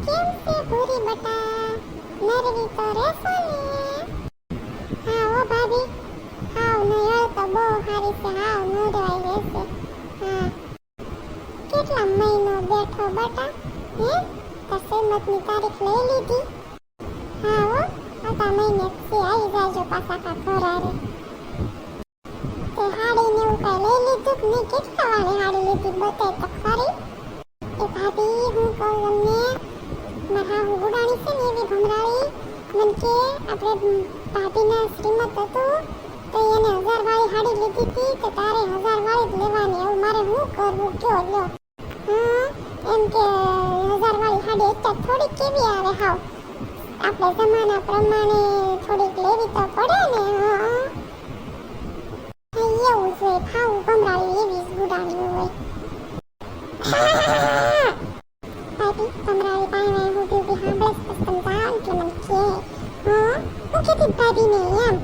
કેમ છે ભૂરી બટા? નરવી તો રહેશો ને? હા ઓ ભાભી, હાવ નયળ તો બહુ હારી છે, હાવ નરવાઈ રહેશે. હા, કેટલા મહિનો બેઠો બટા? હે, તાર શ્રીમતની તારીખ લઈ લીધી? હા હો, આવતા મહિને છે, આવી જાજો પાછા કા ઘર હારે. તે હાડી ને એવું કાંઈ લઈ લીધું કે નહીં? કેટલા વાળી હાડી લીધી બતાય તો ખરી? એ ભાભી હું કહું તમને, મારા હાહુ ગુડાણી છે ને એવી ભમરાળી મને કે આપણે ભાભીના શ્રીમત હતું તો એને 1000 વાળી હાડી લીધી હતી તો તારે 1000 વાળી જ લેવાની, એવું મારે શું કરવું કયો લ્યો? હા, એમ કે 1000 વાળી હાડી અત્યારે થોડીક કેવી આવે હાવ, આપણે જમાના પ્રમાણે થોડીક લેવી તો પડે ને. હા એવું છે, હાહુ ભમરાળી એવી જ ગુડાણી હોય. ભાભી ભમરાળી પાસે હું બીજી સાંભળે પછી તમે જાઓ એટલે મને કહે. હા, હું કીધી ભાભીને એમ